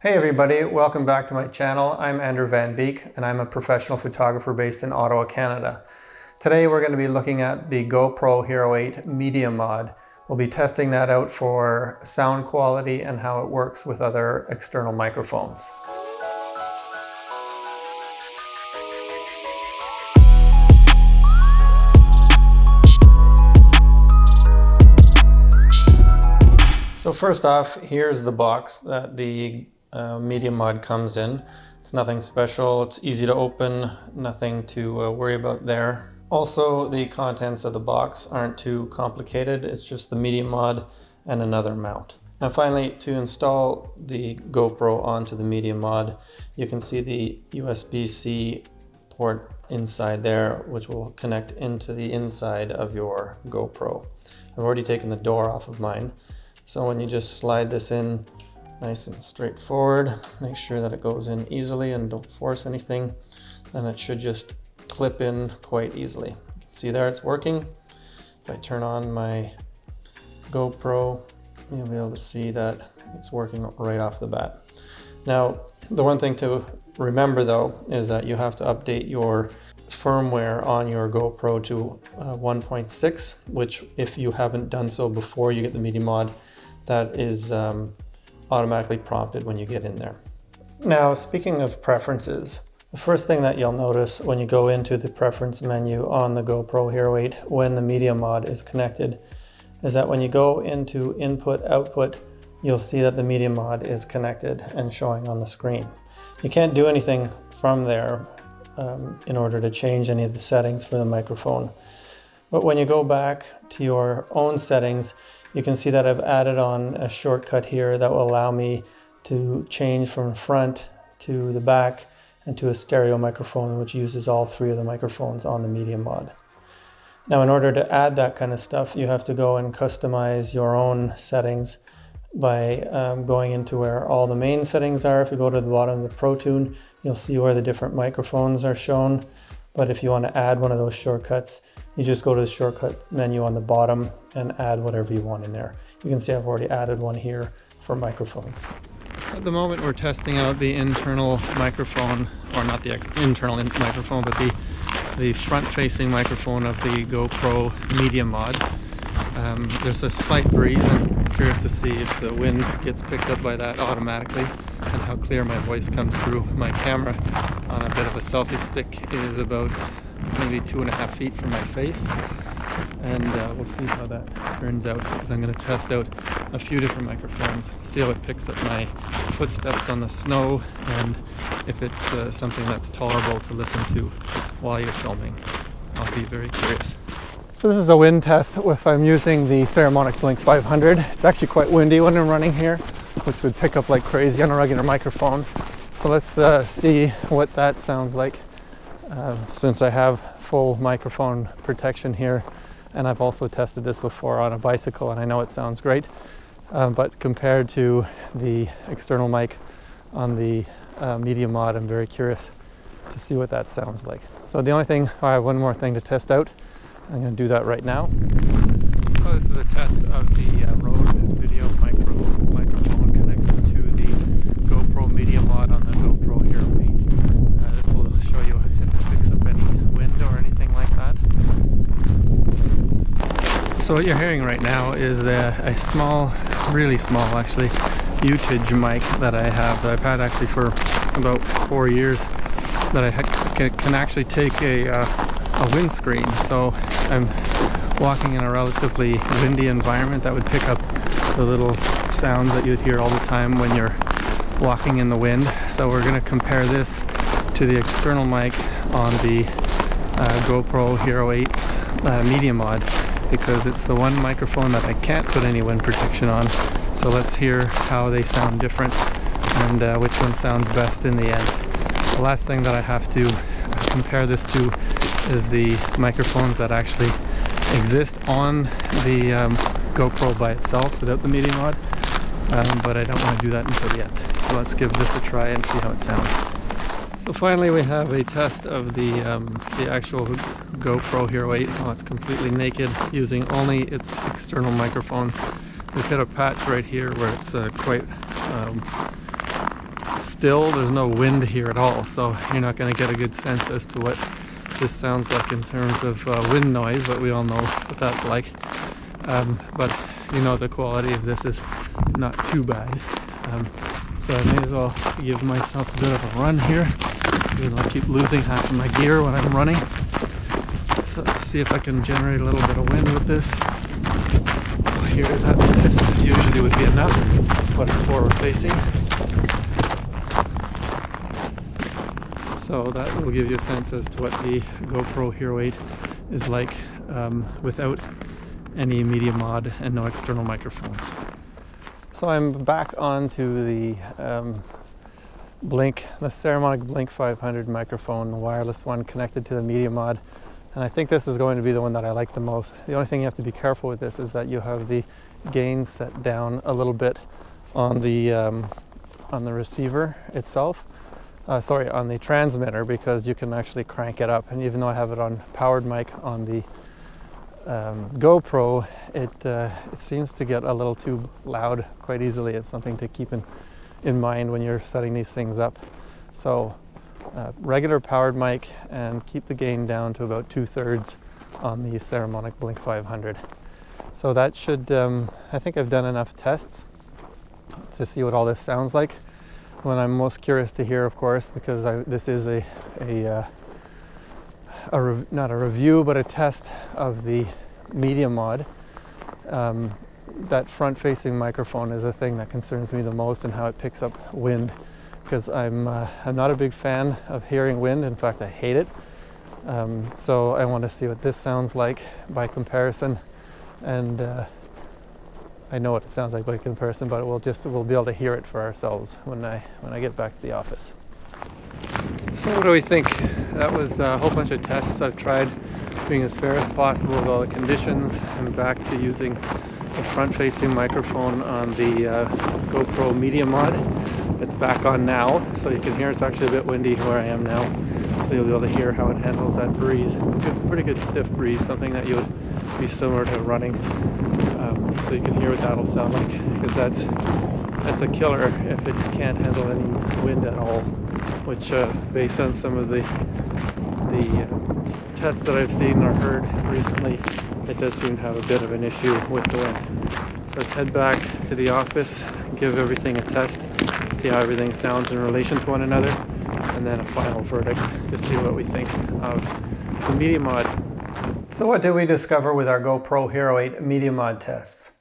Hey everybody, welcome back to my channel. I'm Andrew Van Beek and I'm a professional photographer based in Ottawa, Canada. Today we're going to be looking at the GoPro Hero 8 Media Mod. We'll be testing that out for sound quality and how it works with other external microphones. So first off, here's the box that the Media Mod comes in. It's nothing special, it's easy to open, nothing to worry about there. Also, the contents of the box aren't too complicated, it's just the Media Mod and another mount. Now finally, to install the GoPro onto the Media Mod, you can see the USB-C port inside there, which will connect into the inside of your GoPro. I've already taken the door off of mine. So when you just slide this in nice and straightforward, make sure that it goes in easily and don't force anything, then it should just clip in quite easily. You can see there it's working. If I turn on my GoPro, you'll be able to see that it's working right off the bat. Now, the one thing to remember though is that you have to update your firmware on your GoPro to 1.6, which if you haven't done so before you get the Media Mod, that is automatically prompted when you get in there. Now, speaking of preferences, the first thing that you'll notice when you go into the preference menu on the GoPro Hero 8 when the Media Mod is connected is that when you go into input output, you'll see that the Media Mod is connected and showing on the screen. You can't do anything from there in order to change any of the settings for the microphone. But when you go back to your own settings, you can see that I've added on a shortcut here that will allow me to change from front to the back and to a stereo microphone, which uses all three of the microphones on the Media Mod. Now, in order to add that kind of stuff, you have to go and customize your own settings by going into where all the main settings are. If you go to the bottom of the Pro Tune, you'll see where the different microphones are shown. But if you want to add one of those shortcuts, you just go to the shortcut menu on the bottom and add whatever you want in there. You can see I've already added one here for microphones. At the moment we're testing out the internal microphone, or not the internal microphone, but the front-facing microphone of the GoPro Media Mod. There's a slight breeze. I'm curious to see if the wind gets picked up by that automatically and how clear my voice comes through. My camera on a bit of a selfie stick is about maybe 2.5 feet from my face, and we'll see how that turns out, because I'm going to test out a few different microphones, see how it picks up my footsteps on the snow, and if it's something that's tolerable to listen to while you're filming. I'll be very curious. So this is a wind test if I'm using the Saramonic Blink 500. It's actually quite windy when I'm running here, which would pick up like crazy on a regular microphone. So let's see what that sounds like. Since I have full microphone protection here, and I've also tested this before on a bicycle and I know it sounds great, but compared to the external mic on the Media Mod, I'm very curious to see what that sounds like. So the only thing, I have one more thing to test out. I'm going to do that right now. So this is a test of the Rode VideoMicro microphone connected to the GoPro Media Mod on the GoPro Hero 8. This will show you if it picks up any wind or anything like that. So what you're hearing right now is a small, really small actually, Edutige mic that I have, that I've had actually for about 4 years, that I can actually take a windscreen. So I'm walking in a relatively windy environment that would pick up the little sounds that you'd hear all the time when you're walking in the wind. So we're going to compare this to the external mic on the GoPro Hero 8's Media Mod, because it's the one microphone that I can't put any wind protection on. So let's hear how they sound different and which one sounds best in the end. The last thing that I have to compare this to is the microphones that actually exist on the GoPro by itself without the Media Mod, but I don't want to do that until the end. So let's give this a try and see how it sounds. So finally we have a test of the actual GoPro Hero 8. Oh, it's completely naked, using only its external microphones. We've got a patch right here where it's quite still. There's no wind here at all, so you're not going to get a good sense as to what this sounds like in terms of wind noise, but we all know what that's like. But you know, the quality of this is not too bad. So I may as well give myself a bit of a run here, even though I keep losing half of my gear when I'm running. So let's see if I can generate a little bit of wind with this. Here, this usually would be enough, but it's forward facing. So that will give you a sense as to what the GoPro Hero 8 is like without any media mod and no external microphones. So I'm back onto the Blink, the Saramonic Blink 500 microphone, the wireless one connected to the media mod. And I think this is going to be the one that I like the most. The only thing you have to be careful with this is that you have the gain set down a little bit on the receiver itself. On the transmitter, because you can actually crank it up. And even though I have it on powered mic on the GoPro, it seems to get a little too loud quite easily. It's something to keep in mind when you're setting these things up. So regular powered mic, and keep the gain down to about 2/3 on the Saramonic Blink 500. So that should, I think I've done enough tests to see what all this sounds like. What I'm most curious to hear, of course, because this is not a review, but a test of the media mod. That front-facing microphone is a thing that concerns me the most, and how it picks up wind, because I'm not a big fan of hearing wind. In fact, I hate it. So I want to see what this sounds like by comparison, and I know what it sounds like by comparison, but we'll be able to hear it for ourselves when I get back to the office. So what do we think? That was a whole bunch of tests. I've tried being as fair as possible with all the conditions. I'm back to using the front-facing microphone on the GoPro Media Mod. It's back on now, so you can hear it's actually a bit windy where I am now. So you'll be able to hear how it handles that breeze. It's a pretty good stiff breeze, something that you would be similar to running. So you can hear what that'll sound like, because that's a killer if it can't handle any wind at all, which based on some of the tests that I've seen or heard recently, it does seem to have a bit of an issue with the wind. So let's head back to the office, give everything a test, see how everything sounds in relation to one another, and then a final verdict to see what we think of the media mod. So what did we discover with our GoPro Hero 8 media mod tests?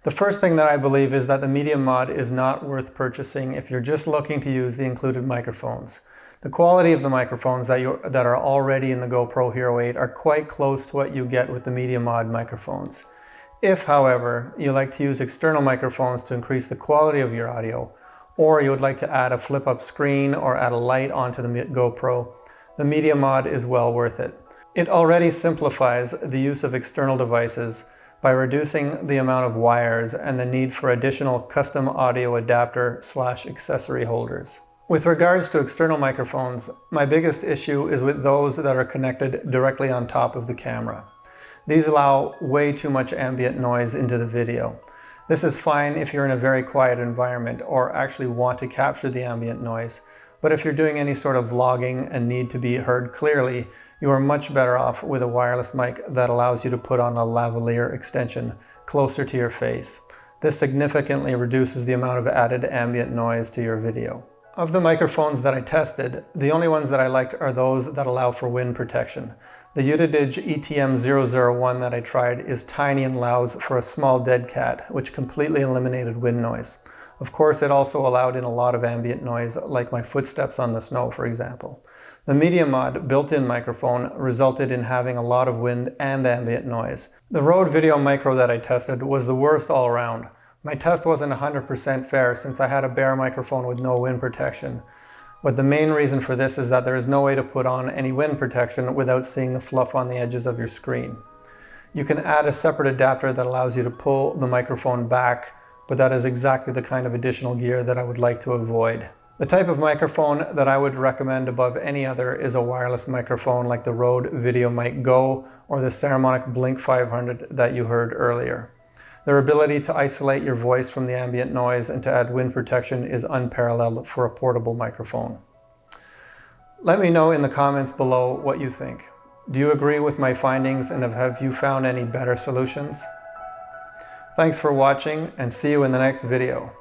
The first thing that I believe is that the media mod is not worth purchasing if you're just looking to use the included microphones. The quality of the microphones that are already in the GoPro Hero 8 are quite close to what you get with the media mod microphones. If, however, you like to use external microphones to increase the quality of your audio, or you would like to add a flip-up screen or add a light onto the GoPro, the media mod is well worth it. It already simplifies the use of external devices by reducing the amount of wires and the need for additional custom audio adapter/accessory holders. With regards to external microphones, my biggest issue is with those that are connected directly on top of the camera. These allow way too much ambient noise into the video. This is fine if you're in a very quiet environment or actually want to capture the ambient noise, but if you're doing any sort of vlogging and need to be heard clearly, you are much better off with a wireless mic that allows you to put on a lavalier extension closer to your face. This significantly reduces the amount of added ambient noise to your video. Of the microphones that I tested, the only ones that I liked are those that allow for wind protection. The Edutige ETM 001 that I tried is tiny and allows for a small dead cat, which completely eliminated wind noise. Of course, it also allowed in a lot of ambient noise, like my footsteps on the snow, for example. The Media Mod built-in microphone resulted in having a lot of wind and ambient noise. The Rode VideoMicro that I tested was the worst all around. My test wasn't 100% fair since I had a bare microphone with no wind protection. But the main reason for this is that there is no way to put on any wind protection without seeing the fluff on the edges of your screen. You can add a separate adapter that allows you to pull the microphone back, but that is exactly the kind of additional gear that I would like to avoid. The type of microphone that I would recommend above any other is a wireless microphone like the Rode VideoMic Go or the Saramonic Blink 500 that you heard earlier. Their ability to isolate your voice from the ambient noise and to add wind protection is unparalleled for a portable microphone. Let me know in the comments below what you think. Do you agree with my findings, and have you found any better solutions? Thanks for watching, and see you in the next video.